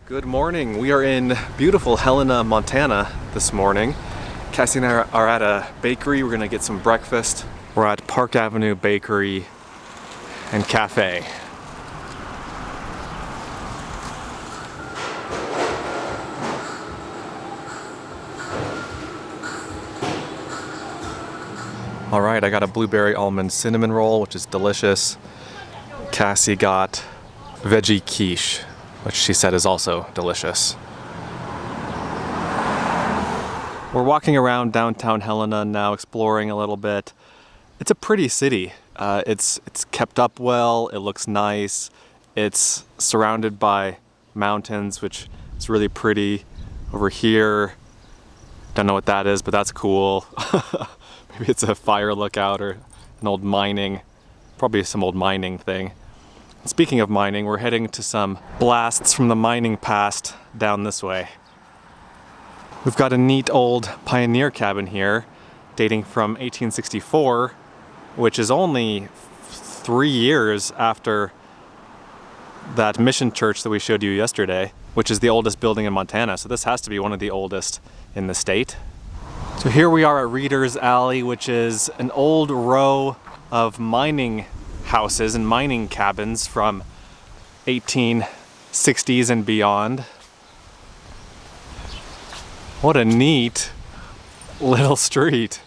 Good morning. We are in beautiful Helena, Montana this morning. Cassie and I are at a bakery. We're gonna get some breakfast. We're at Park Avenue Bakery and Cafe. All right, I got a blueberry almond cinnamon roll, which is delicious. Cassie got veggie quiche, which she said is also delicious. We're walking around downtown Helena now, exploring a little bit. It's a pretty city. It's kept up well, it looks nice. It's surrounded by mountains, which is really pretty. Over here, don't know what that is, but that's cool. Maybe it's a fire lookout or an old mining, probably some old mining thing. Speaking of mining, we're heading to some blasts from the mining past down this way. We've got a neat old pioneer cabin here, dating from 1864, which is only 3 years after that mission church that we showed you yesterday, which is the oldest building in Montana. So this has to be one of the oldest in the state. So here we are at Reader's Alley, which is an old row of mining houses and mining cabins from 1860s and beyond. What a neat little street.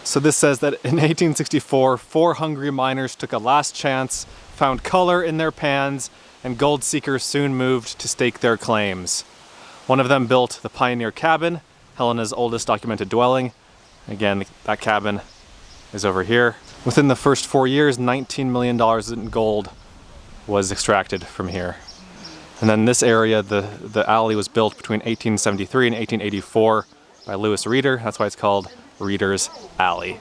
So this says that in 1864, 4 hungry miners took a last chance, found color in their pans, and gold seekers soon moved to stake their claims. One of them built the Pioneer Cabin, Helena's oldest documented dwelling. Again, that cabin is over here. Within the first 4 years, $19 million in gold was extracted from here. And then this area, the alley was built between 1873 and 1884 by Lewis Reeder. That's why it's called Reader's Alley.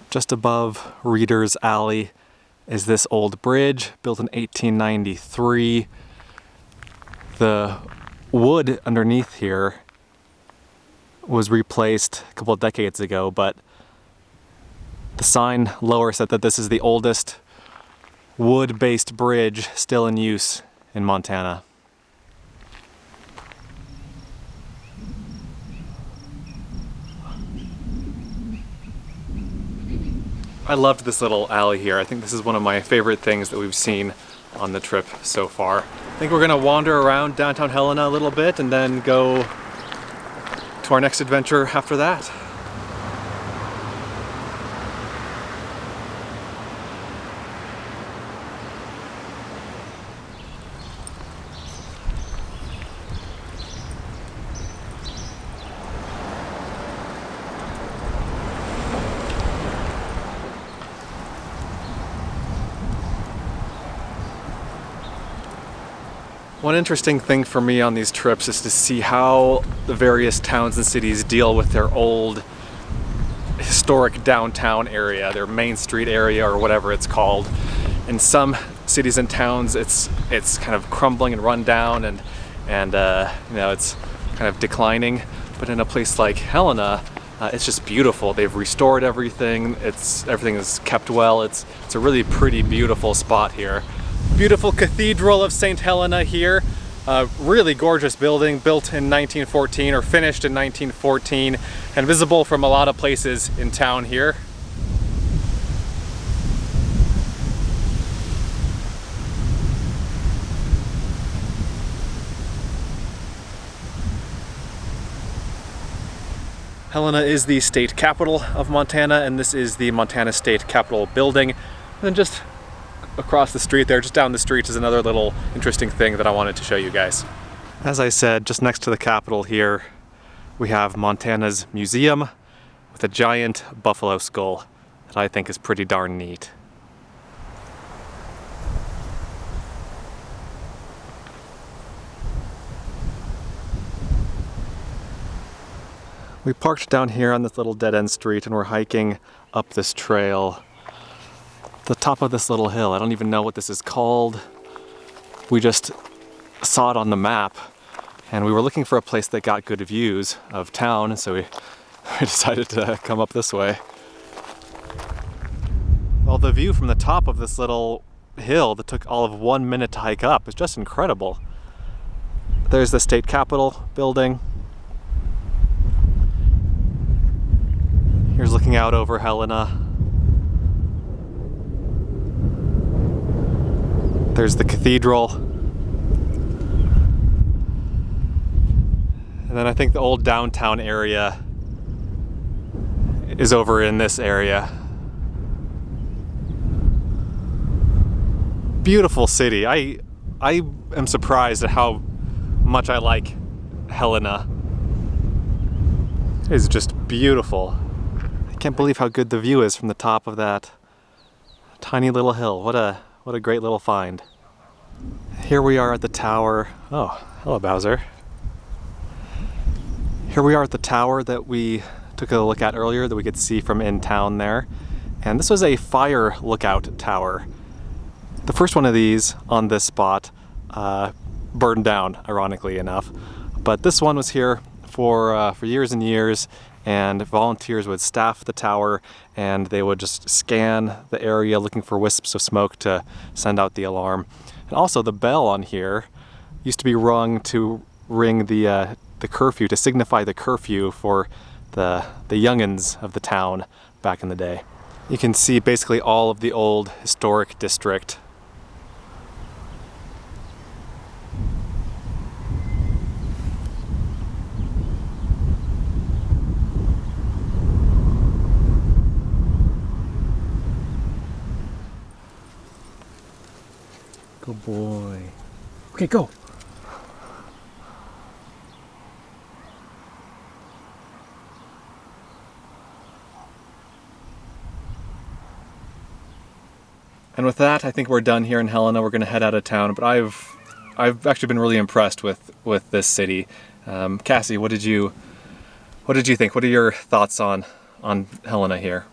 Just above Reader's Alley is this old bridge built in 1893. The wood underneath here was replaced a couple of decades ago, but the sign lower said that this is the oldest wood-based bridge still in use in Montana. I loved this little alley here. I think this is one of my favorite things that we've seen on the trip so far. I think we're gonna wander around downtown Helena a little bit and then go to our next adventure after that. One interesting thing for me on these trips is to see how the various towns and cities deal with their old historic downtown area, their main street area or whatever it's called. In some cities and towns it's kind of crumbling and run down and you know, it's kind of declining. But in a place like Helena, it's just beautiful. They've restored everything. Everything is kept well. It's a really pretty, beautiful spot here. Beautiful Cathedral of St. Helena here. Really gorgeous building, built in 1914 or finished in 1914 and visible from a lot of places in town here. Helena is the state capital of Montana, and this is the Montana State Capitol building. And then just across the street there, just down the street, is another little interesting thing that I wanted to show you guys. As I said, just next to the Capitol here, we have Montana's museum with a giant buffalo skull that I think is pretty darn neat. We parked down here on this little dead-end street and we're hiking up this trail. The top of this little hill. I don't even know what this is called. We just saw it on the map and we were looking for a place that got good views of town, so we decided to come up this way. Well, the view from the top of this little hill that took all of 1 minute to hike up is just incredible. There's the state capitol building. Here's looking out over Helena. There's the cathedral. And then I think the old downtown area is over in this area. Beautiful city. I am surprised at how much I like Helena. It is just beautiful. I can't believe how good the view is from the top of that tiny little hill. What a great little find. Here we are at the tower. Oh, hello Bowser. Here we are at the tower that we took a look at earlier that we could see from in town there. And this was a fire lookout tower. The first one of these on this spot burned down, ironically enough. But this one was here for years and years, and volunteers would staff the tower and they would just scan the area looking for wisps of smoke to send out the alarm. And also the bell on here used to be rung to ring the curfew, to signify the curfew for the youngins of the town back in the day. You can see basically all of the old historic district. Good boy. Okay, go. And with that, I think we're done here in Helena. We're going to head out of town, but I've actually been really impressed with this city. Cassie, what did you think? What are your thoughts on Helena here?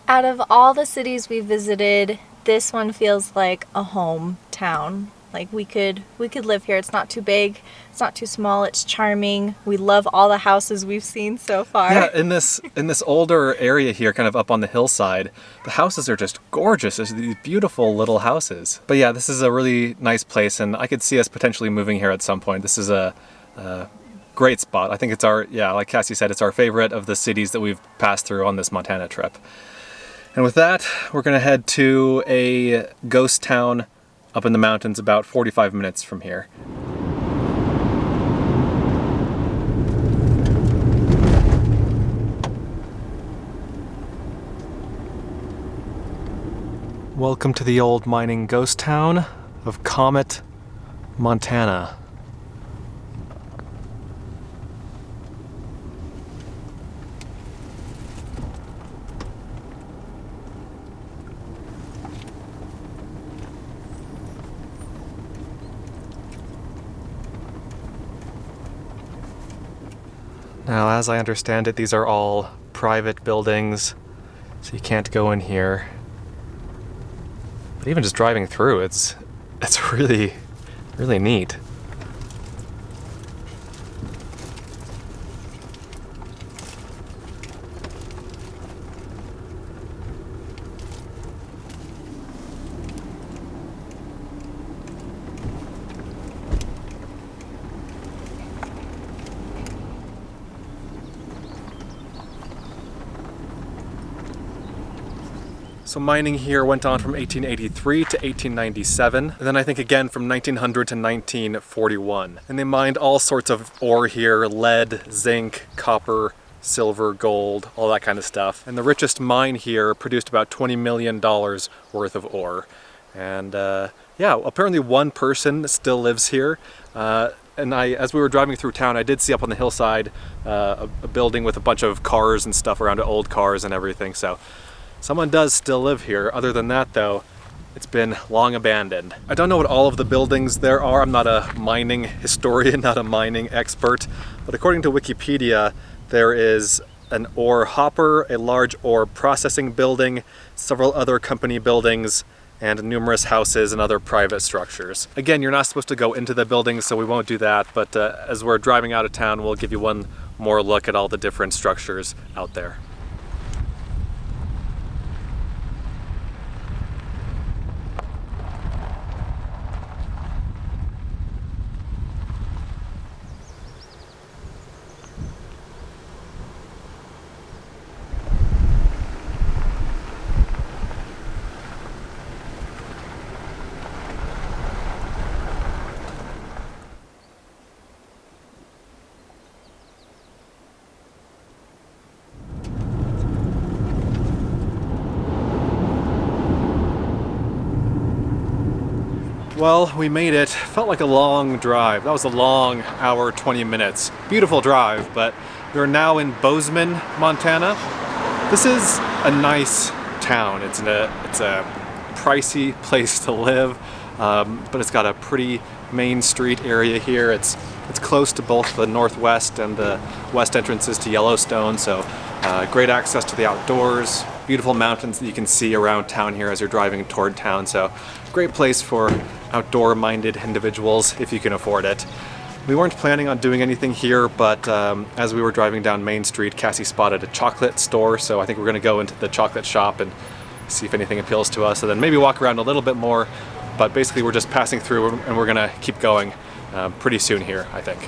Out of all the cities we visited, this one feels like a hometown. Like we could live here. It's not too big, it's not too small, it's charming. We love all the houses we've seen so far. Yeah, in this older area here, kind of up on the hillside, the houses are just gorgeous. There's these beautiful little houses. But yeah, this is a really nice place, and I could see us potentially moving here at some point. This is a great spot. I think it's like Cassie said, it's our favorite of the cities that we've passed through on this Montana trip. And with that, we're going to head to a ghost town up in the mountains about 45 minutes from here. Welcome to the old mining ghost town of Comet, Montana. Now, as I understand it, these are all private buildings, so you can't go in here. But even just driving through, it's really, really neat. So mining here went on from 1883 to 1897, and then I think again from 1900 to 1941. And they mined all sorts of ore here: lead, zinc, copper, silver, gold, all that kind of stuff. And the richest mine here produced about $20 million worth of ore. And yeah, apparently one person still lives here. And as we were driving through town, I did see up on the hillside a building with a bunch of cars and stuff around it, old cars and everything. So someone does still live here. Other than that, though, it's been long abandoned. I don't know what all of the buildings there are. I'm not a mining historian, not a mining expert. But according to Wikipedia, There is an ore hopper, a large ore processing building, several other company buildings, and numerous houses and other private structures. Again, you're not supposed to go into the buildings, so we won't do that, but as we're driving out of town, we'll give you one more look at all the different structures out there. Well, we made it. Felt like a long drive. That was a long hour, 20 minutes. Beautiful drive, but we're now in Bozeman, Montana. This is a nice town. It's a pricey place to live, but it's got a pretty main street area here. It's close to both the northwest and the west entrances to Yellowstone, so great access to the outdoors. Beautiful mountains that you can see around town here as you're driving toward town, so great place for outdoor-minded individuals if you can afford it. We weren't planning on doing anything here, but as we were driving down Main Street, Cassie spotted a chocolate store, so I think we're going to go into the chocolate shop and see if anything appeals to us, and then maybe walk around a little bit more, but basically we're just passing through and we're going to keep going pretty soon here, I think.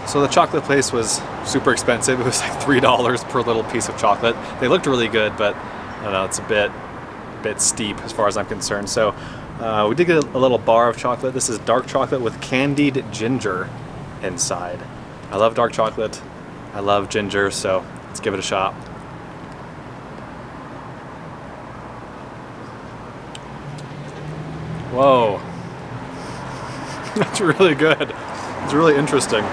So the chocolate place was super expensive. It was like $3 per little piece of chocolate. They looked really good, but I don't know, it's a bit steep as far as I'm concerned. So we did get a little bar of chocolate. This is dark chocolate with candied ginger inside. I love dark chocolate. I love ginger, so let's give it a shot. Whoa. That's really good. It's really interesting.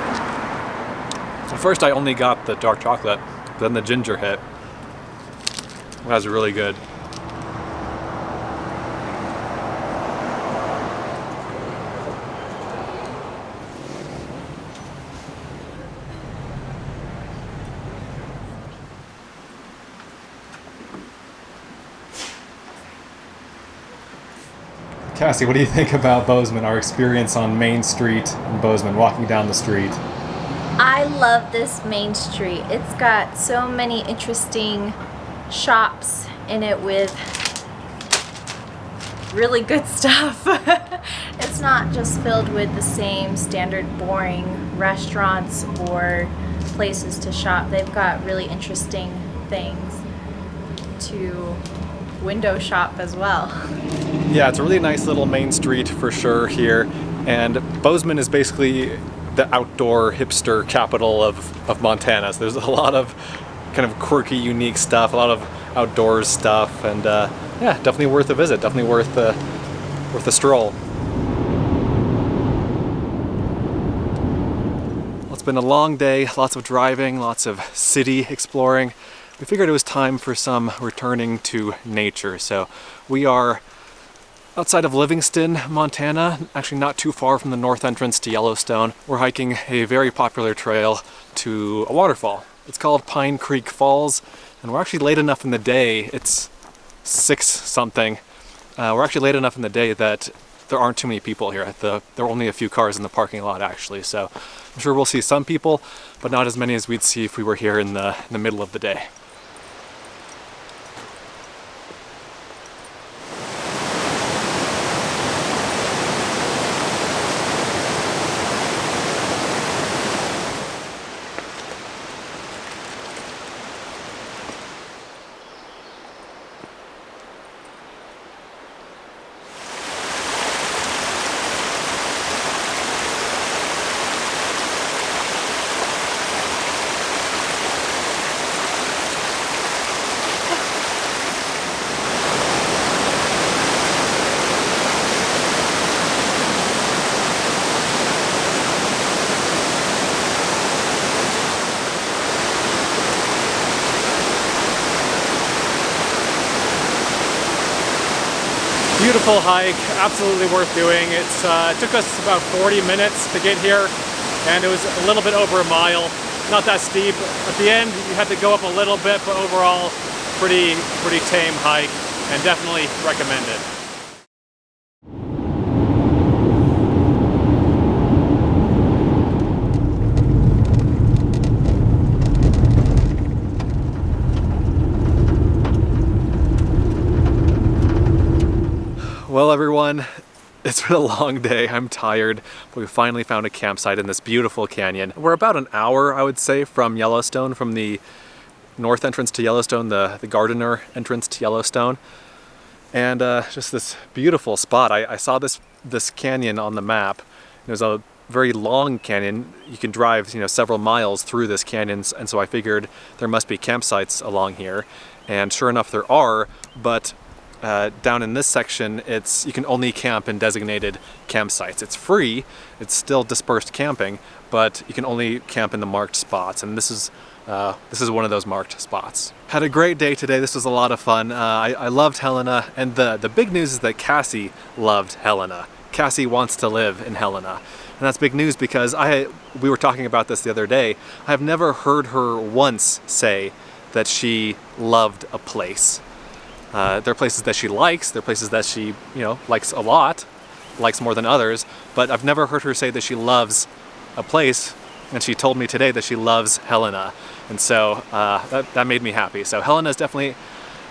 At first I only got the dark chocolate, then the ginger hit. That was really good. Cassie, what do you think about Bozeman, our experience on Main Street in Bozeman, walking down the street? I love this main street. It's got so many interesting shops in it with really good stuff. It's not just filled with the same standard boring restaurants or places to shop. They've got really interesting things to window shop as well. Yeah, it's a really nice little main street for sure here, and Bozeman is basically the outdoor hipster capital of Montana. So there's a lot of kind of quirky, unique stuff, a lot of outdoors stuff, and yeah, definitely worth a visit, definitely worth a stroll. Well, it's been a long day, lots of driving, lots of city exploring. We figured it was time for some returning to nature. So we are outside of Livingston, Montana, actually not too far from the north entrance to Yellowstone. We're hiking a very popular trail to a waterfall. It's called Pine Creek Falls, and we're actually late enough in the day, it's 6 something. We're actually late enough in the day that there aren't too many people here. There are only a few cars in the parking lot actually, so I'm sure we'll see some people, but not as many as we'd see if we were here in the middle of the day. Beautiful hike, absolutely worth doing. It took us about 40 minutes to get here, and it was a little bit over a mile. Not that steep. At the end, you had to go up a little bit, but overall, pretty tame hike, and definitely recommend it. Well, everyone, it's been a long day. I'm tired, but we finally found a campsite in this beautiful canyon. We're about an hour, I would say, from Yellowstone, from the north entrance to Yellowstone, the Gardiner entrance to Yellowstone. And just this beautiful spot. I saw this canyon on the map. It was a very long canyon. You can drive, several miles through this canyon, and so I figured there must be campsites along here. And sure enough, there are, but down in this section, you can only camp in designated campsites. It's free, it's still dispersed camping, but you can only camp in the marked spots, and this is one of those marked spots. Had a great day today. This was a lot of fun. I loved Helena, and the big news is that Cassie loved Helena. Cassie wants to live in Helena, and that's big news because we were talking about this the other day. I have never heard her once say that she loved a place. There are places that she likes, there are places that she, likes a lot, likes more than others, but I've never heard her say that she loves a place, and she told me today that she loves Helena, and so that made me happy. So Helena is definitely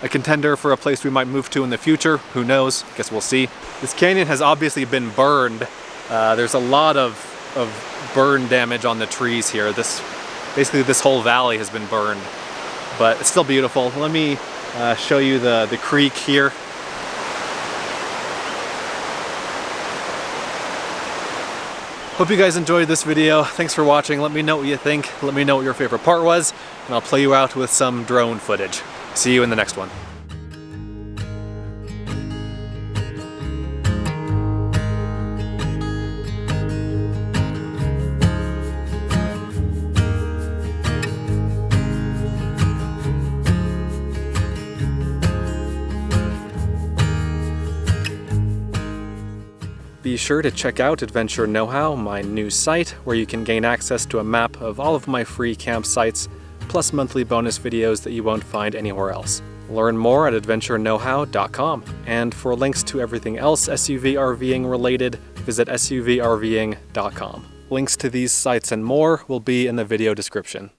a contender for a place we might move to in the future. Who knows? Guess we'll see. This canyon has obviously been burned. There's a lot of burn damage on the trees here. Basically this whole valley has been burned, but it's still beautiful. Let me show you the creek here. Hope you guys enjoyed this video. Thanks for watching. Let me know what you think. Let me know what your favorite part was, and I'll play you out with some drone footage. See you in the next one. Be sure to check out Adventure Know-How, my new site, where you can gain access to a map of all of my free campsites, plus monthly bonus videos that you won't find anywhere else. Learn more at adventureknowhow.com. And for links to everything else SUV RVing related, visit suvrving.com. Links to these sites and more will be in the video description.